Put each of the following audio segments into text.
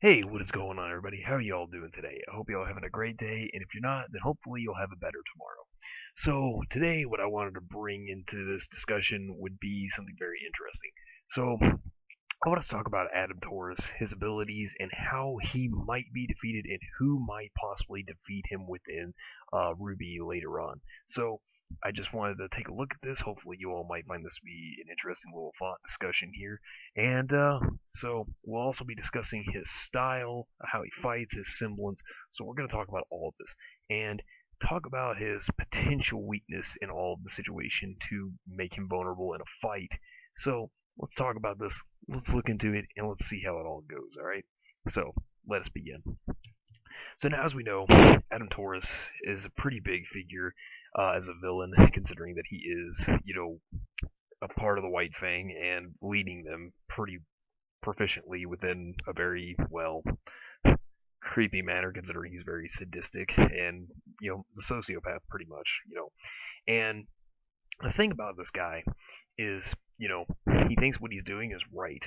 Hey, what is going on, everybody? How are you all doing today? I hope you all having a great day, and if you're not, then hopefully you'll have a better tomorrow. So, today, what I wanted to bring into this discussion would be something very interesting. So, I want to talk about Adam Taurus, his abilities, and how he might be defeated, and who might possibly defeat him within RWBY later on. So, I just wanted to take a look at this. Hopefully, you all might find this to be an interesting little thought discussion here. And so, we'll also be discussing his style, how he fights, his semblance. So, we're going to talk about all of this. And talk about his potential weakness in all of the situation to make him vulnerable in a fight. So, let's talk about this. Let's look into it and let's see how it all goes, alright? So, let us begin. So now, as we know, Adam Taurus is a pretty big figure as a villain, considering that he is, a part of the White Fang and leading them pretty proficiently within a very, well, creepy manner, considering he's very sadistic and, is a sociopath pretty much, And the thing about this guy is, he thinks what he's doing is right.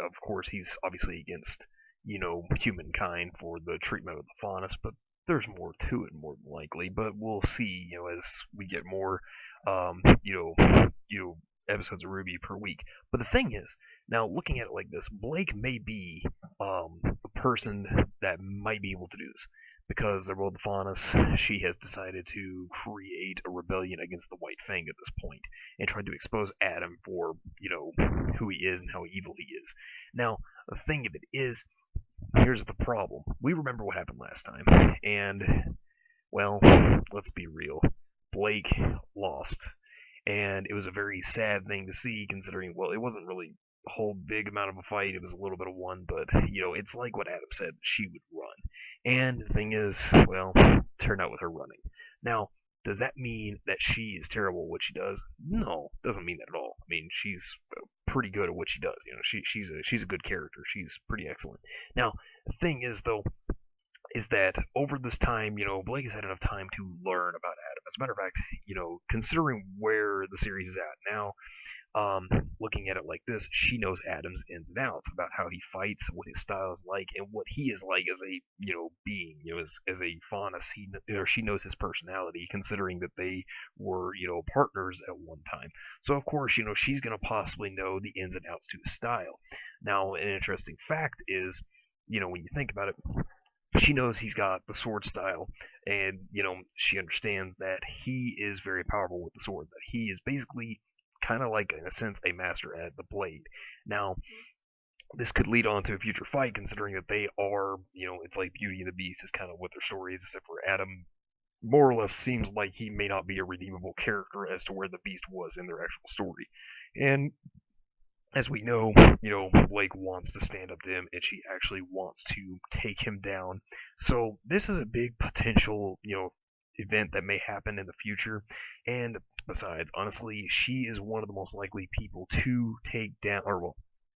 Of course, he's obviously against, humankind for the treatment of the faunus, but there's more to it, more than likely. But we'll see, as we get more, um, you episodes of RWBY per week. But the thing is, now looking at it like this, Blake may be the person that might be able to do this because they're both Faunus. She has decided to create a rebellion against the White Fang at this point and try to expose Adam for, who he is and how evil he is. Now, the thing of it is, here's the problem. We remember what happened last time, and, well, let's be real. Blake lost, and it was a very sad thing to see considering, well, it wasn't really a whole big amount of a fight. It was a little bit of one, but, it's like what Adam said. She would run. And the thing is, well, turned out with her running. Now, does that mean that she is terrible at what she does? No, doesn't mean that at all. I mean, she's pretty good at what she does. She's a good character. She's pretty excellent. Now, the thing is though, is that over this time, Blake has had enough time to learn about Adam. As a matter of fact, considering where the series is at now, looking at it like this, she knows Adam's ins and outs about how he fights, what his style is like, and what he is like as a being. As a faunus, she knows his personality, considering that they were partners at one time. So of course, she's gonna possibly know the ins and outs to his style. Now, an interesting fact is, when you think about it, she knows he's got the sword style, and she understands that he is very powerful with the sword. That he is basically kind of like, in a sense, a master at the blade. Now, this could lead on to a future fight, considering that they are, it's like Beauty and the Beast is kind of what their story is, except for Adam more or less seems like he may not be a redeemable character as to where the Beast was in their actual story. And as we know, Blake wants to stand up to him, and she actually wants to take him down. So this is a big potential, event that may happen in the future. And besides, honestly, she is one of the most likely people to take down, or well,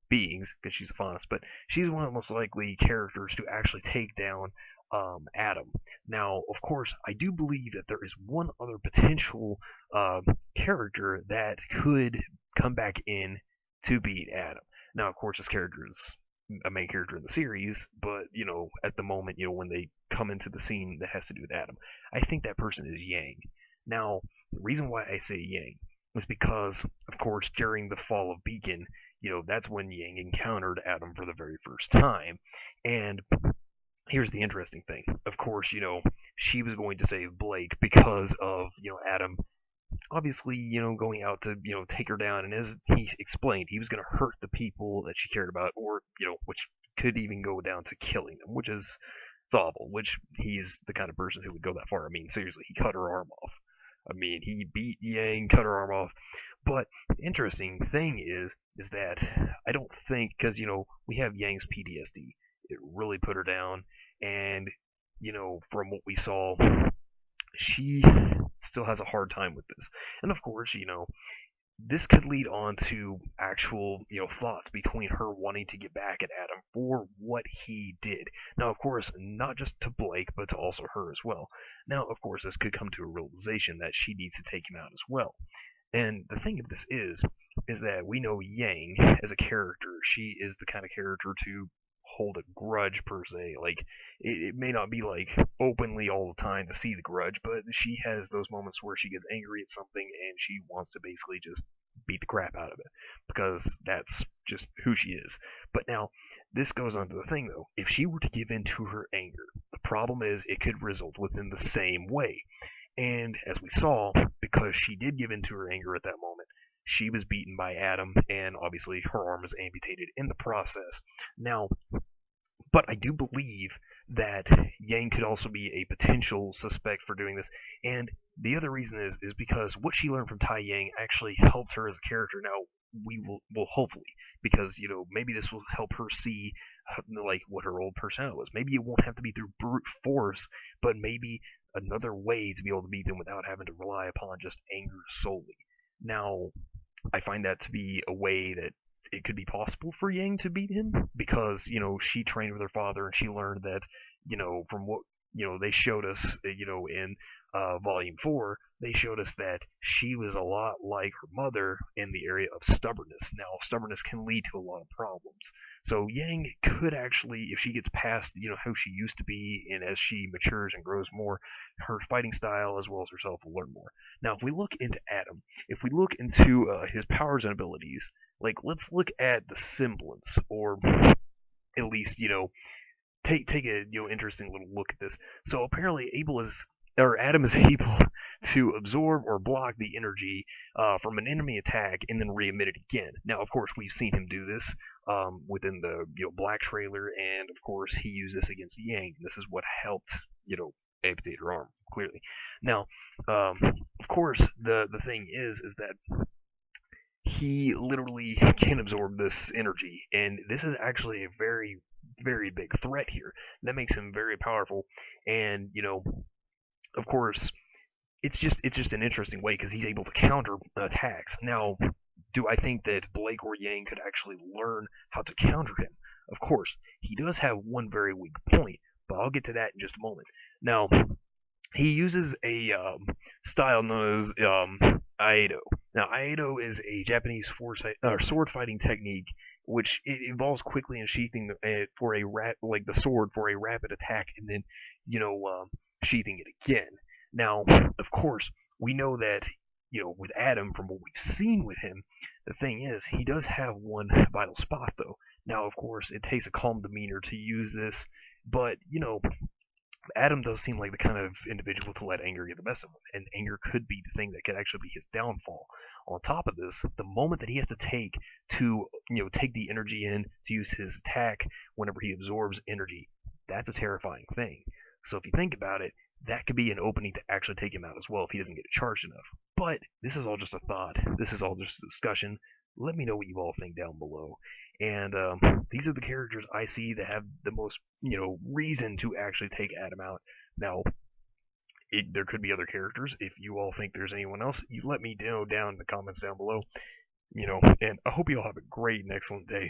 beings, because she's a faunus, but she's one of the most likely characters to actually take down Adam. Now, of course, I do believe that there is one other potential character that could come back in to beat Adam. Now, of course, this character is a main character in the series, but at the moment, when they come into the scene that has to do with Adam, I think that person is Yang. Now, the reason why I say Yang is because, of course, during the fall of Beacon, that's when Yang encountered Adam for the very first time. And here's the interesting thing. Of course, she was going to save Blake because of, Adam obviously, going out to, take her down. And as he explained, he was going to hurt the people that she cared about, or, which could even go down to killing them, which is, it's awful, which he's the kind of person who would go that far. I mean, seriously, he cut her arm off. I mean, he beat Yang, cut her arm off. But the interesting thing is that I don't think, because, we have Yang's PTSD. It really put her down. And, from what we saw, she still has a hard time with this. And of course, this could lead on to actual, thoughts between her wanting to get back at Adam for what he did. Now, of course, not just to Blake, but to also her as well. Now, of course, this could come to a realization that she needs to take him out as well. And the thing of this is that we know Yang as a character. She is the kind of character to hold a grudge per se. Like it may not be like openly all the time to see the grudge, but she has those moments where she gets angry at something and she wants to basically just beat the crap out of it because that's just who she is. But now this goes on to the thing though. If she were to give in to her anger, the problem is it could result within the same way. And as we saw, because she did give in to her anger at that moment, she was beaten by Adam, and obviously her arm was amputated in the process. Now, but I do believe that Yang could also be a potential suspect for doing this. And the other reason is because what she learned from Tai Yang actually helped her as a character. Now we will hopefully, because maybe this will help her see like what her old personality was. Maybe it won't have to be through brute force, but maybe another way to be able to beat them without having to rely upon just anger solely. Now, I find that to be a way that it could be possible for Yang to beat him because she trained with her father and she learned that from what they showed us in volume 4, they showed us that she was a lot like her mother in the area of stubbornness. Now stubbornness can lead to a lot of problems, so Yang could actually, if she gets past who she used to be, and as she matures and grows more, her fighting style as well as herself will learn more. Now if we look into Adam, if we look into his powers and abilities, like let's look at the semblance, or at least take a interesting little look at this. So apparently Adam is able to absorb or block the energy from an enemy attack and then re-emit it again. Now, of course, we've seen him do this within the Black trailer, and of course, he used this against Yang. This is what helped amputate her arm clearly. Now, of course, the thing is that he literally can absorb this energy, and this is actually a very, very big threat here. That makes him very powerful, and of course, it's just an interesting way because he's able to counter attacks. Now, do I think that Blake or Yang could actually learn how to counter him? Of course, he does have one very weak point, but I'll get to that in just a moment. Now, he uses a style known as Aido. Now, Aido is a Japanese sword fighting technique, which it involves quickly unsheathing for the sword for a rapid attack, and then sheathing it again. Now, of course, we know that with Adam, from what we've seen with him, the thing is he does have one vital spot though. Now, of course, it takes a calm demeanor to use this, but Adam does seem like the kind of individual to let anger get the best of him, and anger could be the thing that could actually be his downfall. On top of this, the moment that he has to take the energy in to use his attack whenever he absorbs energy, that's a terrifying thing. So if you think about it, that could be an opening to actually take him out as well if he doesn't get it charged enough. But this is all just a thought. This is all just a discussion. Let me know what you all think down below. And these are the characters I see that have the most, reason to actually take Adam out. Now, there could be other characters. If you all think there's anyone else, you let me know down in the comments down below. And I hope you all have a great and excellent day.